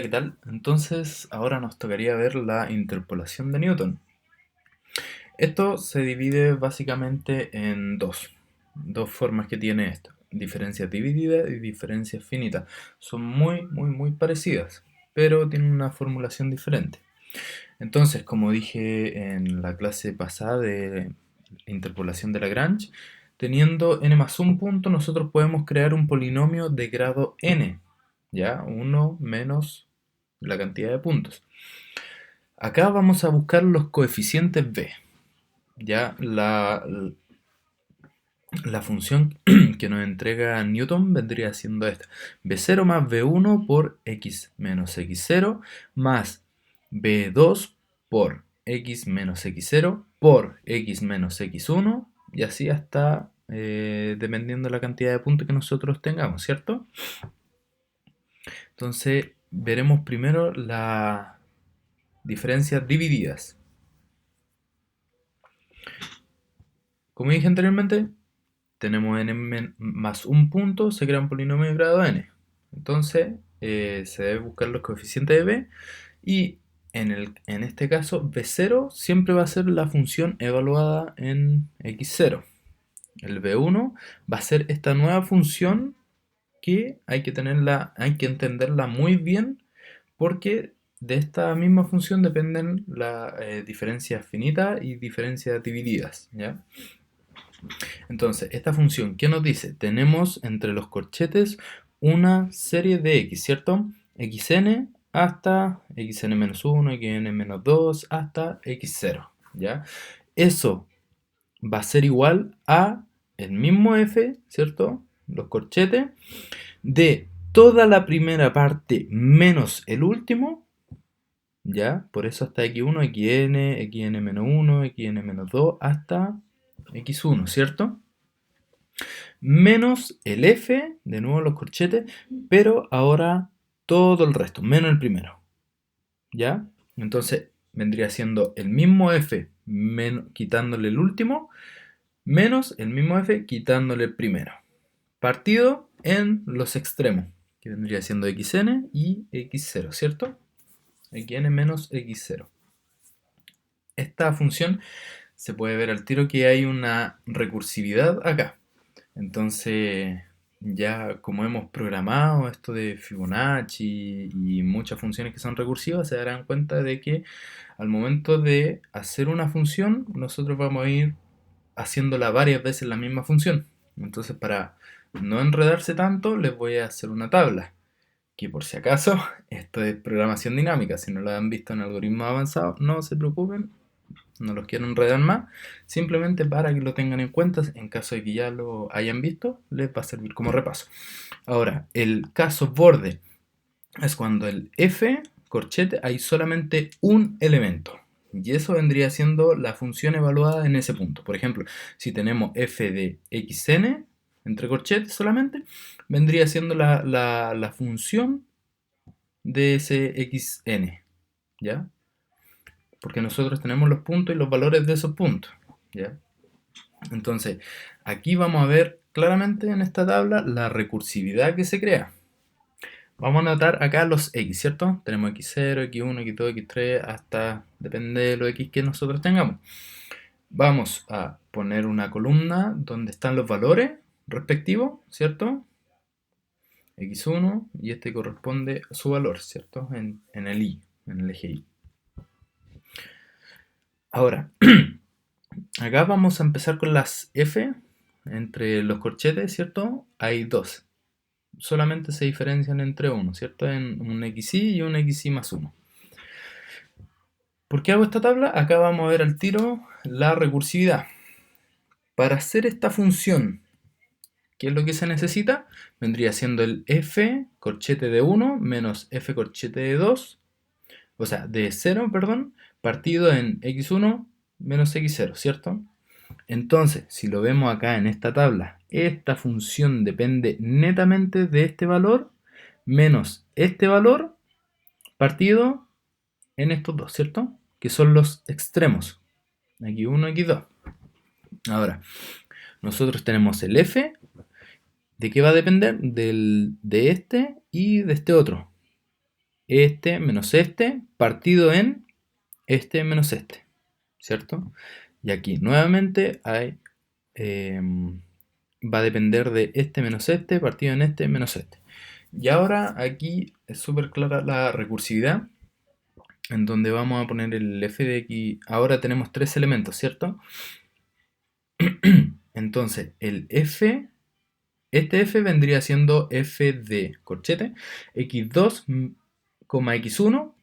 ¿Qué tal? Entonces, ahora nos tocaría ver la interpolación de Newton. Esto se divide básicamente en dos formas que tiene esto. Diferencias divididas y diferencias finitas. Son muy parecidas, pero tienen una formulación diferente. Entonces, como dije en la clase pasada de interpolación de Lagrange, teniendo n más un punto, nosotros podemos crear un polinomio de grado n, ¿ya? Uno menos la cantidad de puntos. Acá vamos a buscar los coeficientes b. Ya la función que nos entrega Newton vendría siendo esta. B0 más B1 por x menos x0 más B2 por x menos x0 por x menos x1 y así hasta dependiendo de la cantidad de puntos que nosotros tengamos, ¿cierto? Entonces veremos primero las diferencias divididas. Como dije anteriormente, tenemos n más un punto, se crea un polinomio de grado n. Entonces, se debe buscar los coeficientes de b y en este caso b0 siempre va a ser la función evaluada en x0. El b1 va a ser esta nueva función que hay que entenderla muy bien porque de esta misma función dependen las diferencias finitas y diferencias divididas, ¿ya? Entonces, esta función, ¿qué nos dice? Tenemos entre los corchetes una serie de x, ¿cierto? Xn hasta xn-1, xn-2, hasta x0, ¿ya? Eso va a ser igual a el mismo f, ¿cierto? Los corchetes, de toda la primera parte menos el último, ¿ya? Por eso hasta x1, xn, xn-1, xn-2, hasta x1, ¿cierto? Menos el f, de nuevo los corchetes, pero ahora todo el resto, menos el primero, ¿ya? Entonces vendría siendo el mismo f quitándole el último, menos el mismo f quitándole el primero, partido en los extremos, que vendría siendo xn y x0, ¿cierto? Xn menos x0. Esta función se puede ver al tiro que hay una recursividad acá. Entonces, ya como hemos programado esto de Fibonacci y muchas funciones que son recursivas, se darán cuenta de que al momento de hacer una función, nosotros vamos a ir haciéndola varias veces la misma función. Entonces, para no enredarse tanto, les voy a hacer una tabla, que por si acaso, esto es programación dinámica. Si no lo han visto en algoritmos avanzados, no se preocupen, no los quiero enredar más, simplemente para que lo tengan en cuenta, en caso de que ya lo hayan visto, les va a servir como repaso. Ahora, el caso borde es cuando el f, corchete, hay solamente un elemento. Y eso vendría siendo la función evaluada en ese punto. Por ejemplo, si tenemos f de xn, entre corchetes solamente, vendría siendo la función de ese xn, ¿ya? Porque nosotros tenemos los puntos y los valores de esos puntos, ¿ya? Entonces, aquí vamos a ver claramente en esta tabla la recursividad que se crea. Vamos a anotar acá los x, ¿cierto? Tenemos x0, x1, x2, x3, hasta depende de lo x que nosotros tengamos. Vamos a poner una columna donde están los valores respectivos, ¿cierto? x1 y este corresponde a su valor, ¿cierto? En el y, en el eje y. Ahora, acá vamos a empezar con las f. Entre los corchetes, ¿cierto? Hay dos. Solamente se diferencian entre uno, ¿cierto? En un xy y un xy más 1. ¿Por qué hago esta tabla? Acá vamos a ver al tiro la recursividad. Para hacer esta función, ¿qué es lo que se necesita? Vendría siendo el f corchete de 1 menos f corchete de 2, o sea, de 0, perdón, partido en x1 menos x0, ¿cierto? Entonces, si lo vemos acá en esta tabla, esta función depende netamente de este valor menos este valor partido en estos dos, ¿cierto? Que son los extremos, x1, x2. Ahora, nosotros tenemos el f, ¿de qué va a depender? De este y de este otro. este menos este partido en este menos este, ¿cierto? Y aquí nuevamente hay, va a depender de este menos este partido en este menos este. Y ahora aquí es súper clara la recursividad, en donde vamos a poner el f de x. Ahora tenemos tres elementos, ¿cierto? Entonces, el f, este f vendría siendo f de corchete x2, x1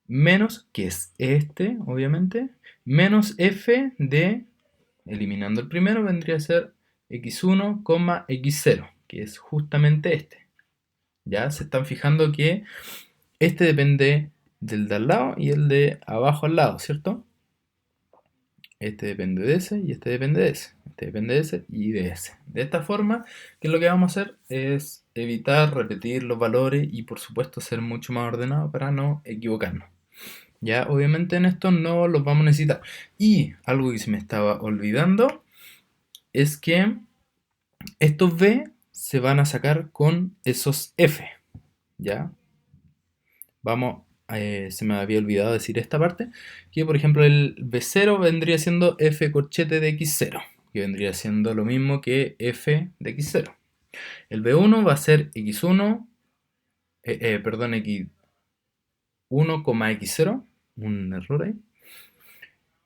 menos, que es este, obviamente, menos f de, eliminando el primero, vendría a ser x1, x0, que es justamente este. Ya se están fijando que este depende del de al lado y el de abajo al lado, ¿cierto? Este depende de ese y este depende de ese. Este depende de ese y de ese. De esta forma, que lo que vamos a hacer es evitar repetir los valores y por supuesto ser mucho más ordenado para no equivocarnos. Ya, obviamente en esto no los vamos a necesitar. Y algo que se me estaba olvidando es que estos B se van a sacar con esos F. ¿Ya? Vamos, se me había olvidado decir esta parte, que por ejemplo el B0 vendría siendo F corchete de X0, que vendría siendo lo mismo que F de X0. El B1 va a ser X1, perdón, X1, X0, un error ahí.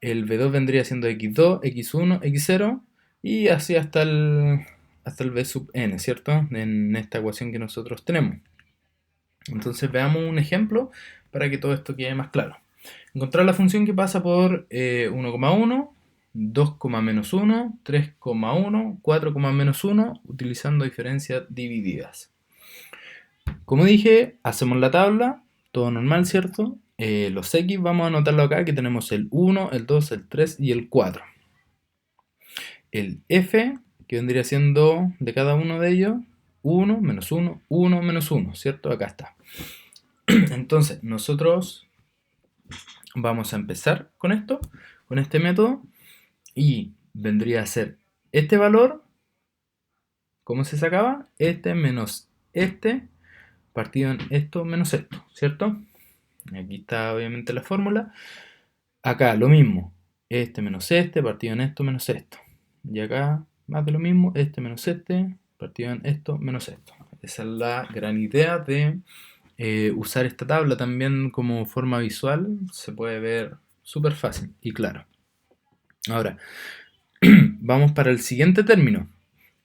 El B2 vendría siendo X2, X1, X0, y así hasta el B sub n, ¿cierto? En esta ecuación que nosotros tenemos. Entonces veamos un ejemplo para que todo esto quede más claro. Encontrar la función que pasa por 1,1, 2,-1, 3,1, 4,-1 utilizando diferencias divididas. Como dije, hacemos la tabla, todo normal, ¿cierto? Los x vamos a anotarlo acá, que tenemos el 1, el 2, el 3 y el 4. El f, que vendría siendo de cada uno de ellos, 1, menos 1, 1, menos 1, ¿cierto? Acá está. Entonces, nosotros vamos a empezar con esto, con este método, y vendría a ser este valor, ¿cómo se sacaba? Este menos este, partido en esto menos esto, ¿cierto? Aquí está obviamente la fórmula. Acá lo mismo, este menos este, partido en esto menos esto. Y acá más de lo mismo, este menos este, partido en esto menos esto. Esa es la gran idea de usar esta tabla también como forma visual. Se puede ver súper fácil y claro. Ahora, vamos para el siguiente término.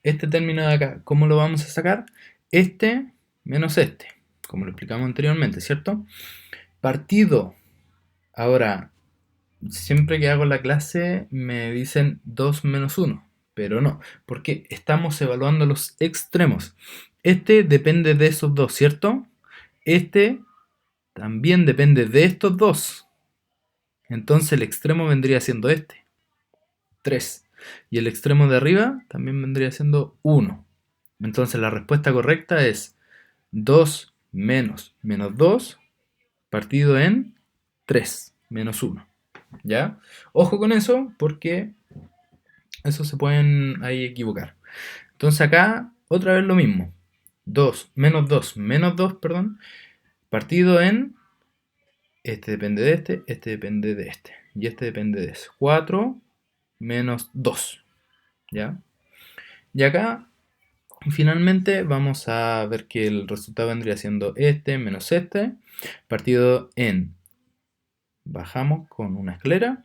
Este término de acá, ¿cómo lo vamos a sacar? Este menos este, como lo explicamos anteriormente, ¿cierto? Partido. Ahora, siempre que hago la clase me dicen 2 menos 1, pero no, porque estamos evaluando los extremos. Este depende de esos dos, ¿cierto? Este también depende de estos dos. Entonces el extremo vendría siendo este, 3. Y el extremo de arriba también vendría siendo 1. Entonces la respuesta correcta es 2 menos 2 partido en 3 menos 1. ¿Ya? Ojo con eso porque eso se pueden ahí equivocar. Entonces acá otra vez lo mismo. 2 menos 2, perdón, partido en este depende de este depende de este y este depende de ese. 4 menos 2. ¿Ya? Y acá finalmente vamos a ver que el resultado vendría siendo este menos este partido en, bajamos con una escalera,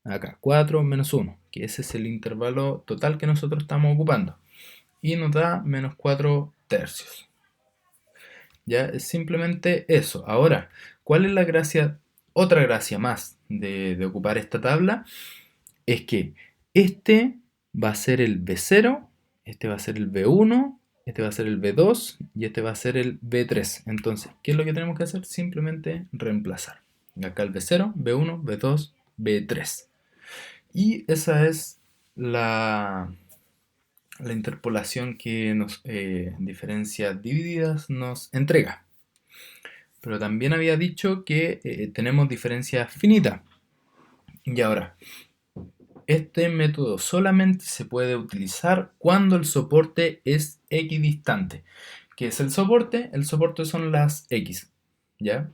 acá 4 menos 1, que ese es el intervalo total que nosotros estamos ocupando, y nos da menos 4 tercios. Ya es simplemente eso. Ahora, ¿cuál es la gracia? Otra gracia más de ocupar esta tabla es que este va a ser el B0, este va a ser el B1, este va a ser el B2 y este va a ser el B3. Entonces, ¿qué es lo que tenemos que hacer? Simplemente reemplazar. Acá el B0, B1, B2, B3. Y esa es la interpolación que nos diferencias divididas nos entrega. Pero también había dicho que tenemos diferencias finitas. Y ahora, este método solamente se puede utilizar cuando el soporte es equidistante. ¿Qué es el soporte? El soporte son las X. ¿ya?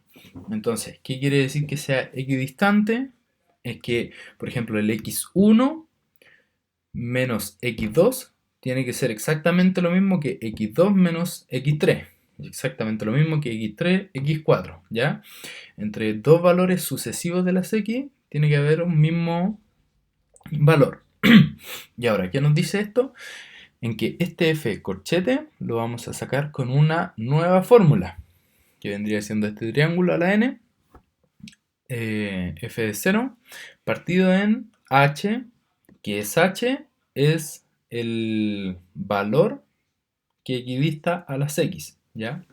Entonces, ¿qué quiere decir que sea equidistante? Es que, por ejemplo, el x1 menos x2 tiene que ser exactamente lo mismo que x2 menos x3. Exactamente lo mismo que x3, x4, ¿ya? Entre dos valores sucesivos de las x tiene que haber un mismo valor. Y ahora, ¿qué nos dice esto? En que este f corchete lo vamos a sacar con una nueva fórmula, que vendría siendo este triángulo a la n, f de 0, partido en h, que es h, es el valor que equidista a las x, ¿ya?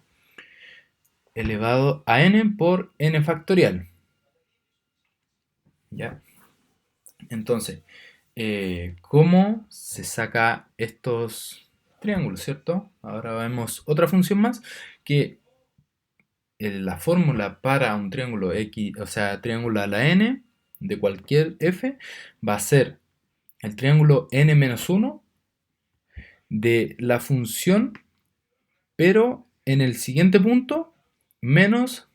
Elevado a n por n factorial, ¿ya? Entonces, ¿cómo se saca estos triángulos, cierto? Ahora vemos otra función más, que la fórmula para un triángulo x, o sea, triángulo a la n de cualquier f, va a ser el triángulo n-1 de la función, pero en el siguiente punto, menos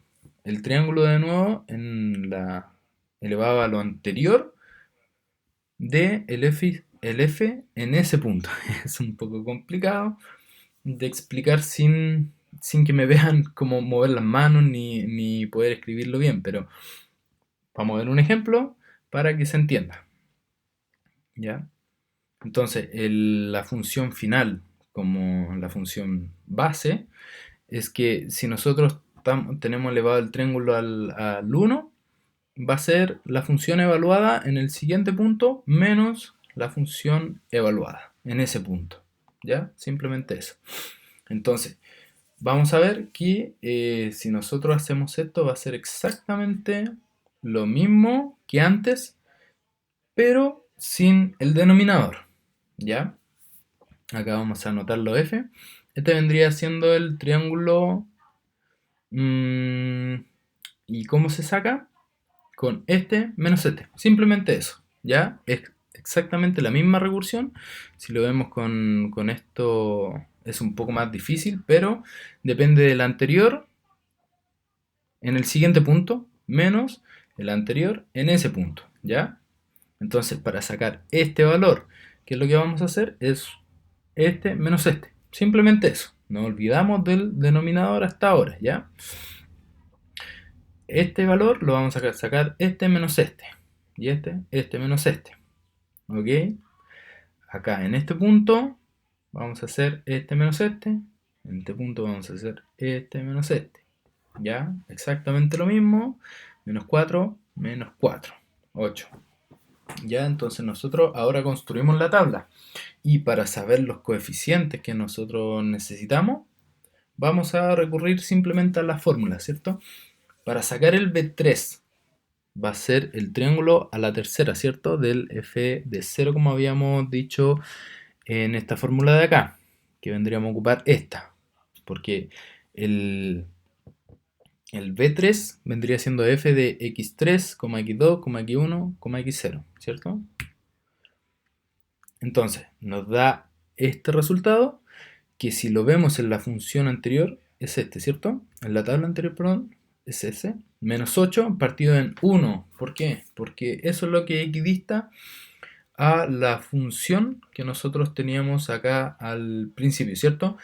el triángulo de nuevo en la elevado a lo anterior de el f en ese punto. Es un poco complicado de explicar sin que me vean cómo mover las manos ni poder escribirlo bien, pero vamos a ver un ejemplo para que se entienda, ¿ya? Entonces, la función final, como la función base, es que si nosotros tenemos elevado el triángulo al 1, va a ser la función evaluada en el siguiente punto menos la función evaluada en ese punto, ¿ya? Simplemente eso. Entonces, vamos a ver que si nosotros hacemos esto va a ser exactamente lo mismo que antes, pero sin el denominador, ¿ya? Acá vamos a anotarlo f. Este vendría siendo el triángulo. mm, ¿Y cómo se saca? Con este menos este. Simplemente eso, ¿ya? Es exactamente la misma recursión. Si lo vemos con esto es un poco más difícil, pero depende del anterior en el siguiente punto menos el anterior en ese punto, ¿ya? Entonces, para sacar este valor, ¿qué es lo que vamos a hacer? Es este menos este. Simplemente eso. No olvidamos del denominador hasta ahora, ¿ya? Este valor lo vamos a sacar este menos este. Y este menos este. ¿Ok? Acá en este punto vamos a hacer este menos este. En este punto vamos a hacer este menos este. ¿Ya? Exactamente lo mismo. Menos 4, menos 4. 8. ¿Ya? Entonces nosotros ahora construimos la tabla. Y para saber los coeficientes que nosotros necesitamos, vamos a recurrir simplemente a la fórmula, ¿cierto? Para sacar el B3 va a ser el triángulo a la tercera, ¿cierto? Del f de 0, como habíamos dicho en esta fórmula de acá, que vendríamos a ocupar esta, porque el, el B3 vendría siendo f de x3, x2, x1, x0, ¿cierto? Entonces, nos da este resultado, que si lo vemos en la función anterior, es este, ¿cierto? En la tabla anterior, perdón, es ese. Menos 8 partido en 1. ¿Por qué? Porque eso es lo que equidista a la función que nosotros teníamos acá al principio, ¿cierto?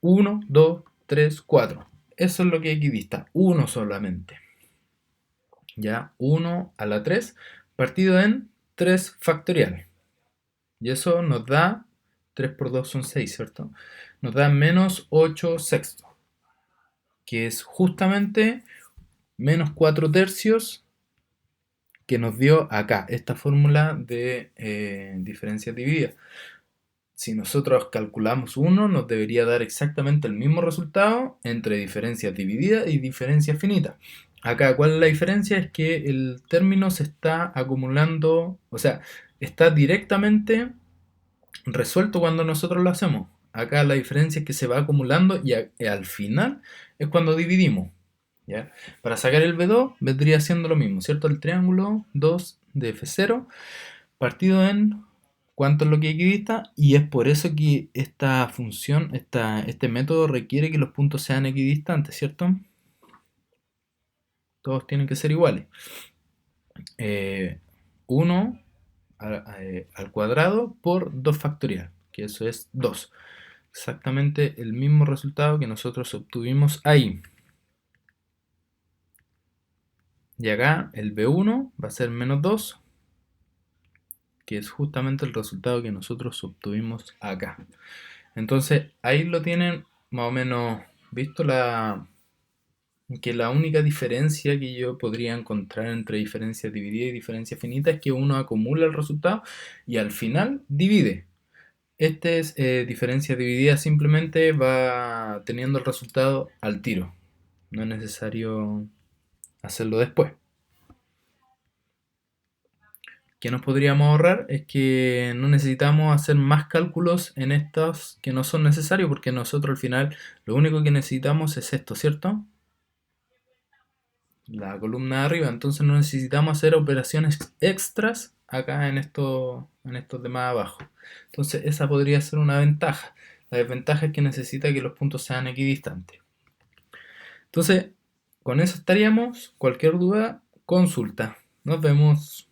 1, 2, 3, 4. Eso es lo que equidista, 1 solamente. ¿Ya? 1 a la 3 partido en 3 factorial. Y eso nos da, 3 por 2 son 6, ¿cierto? Nos da menos 8 sextos, que es justamente menos 4 tercios que nos dio acá, esta fórmula de diferencias divididas. Si nosotros calculamos 1, nos debería dar exactamente el mismo resultado entre diferencias divididas y diferencias finitas. Acá, ¿cuál es la diferencia? Es que el término se está acumulando, o sea, está directamente resuelto cuando nosotros lo hacemos. Acá la diferencia es que se va acumulando y al final es cuando dividimos, ¿ya? Para sacar el B2 vendría siendo lo mismo, ¿cierto? El triángulo 2 de F0 partido en cuánto es lo que equidista, y es por eso que esta función, este método requiere que los puntos sean equidistantes, ¿cierto? Todos tienen que ser iguales. 1 al cuadrado por 2 factorial, que eso es 2. Exactamente el mismo resultado que nosotros obtuvimos ahí. Y acá el B1 va a ser menos 2, que es justamente el resultado que nosotros obtuvimos acá. Entonces ahí lo tienen más o menos visto que la única diferencia que yo podría encontrar entre diferencia dividida y diferencia finita es que uno acumula el resultado y al final divide. Este es diferencia dividida, simplemente va teniendo el resultado al tiro. No es necesario hacerlo después. ¿Qué nos podríamos ahorrar? Es que no necesitamos hacer más cálculos en estos que no son necesarios, porque nosotros al final lo único que necesitamos es esto, ¿cierto? La columna de arriba, entonces no necesitamos hacer operaciones extras acá en estos de más abajo. Entonces esa podría ser una ventaja. La desventaja es que necesita que los puntos sean equidistantes. Entonces, con eso estaríamos. Cualquier duda, consulta. Nos vemos.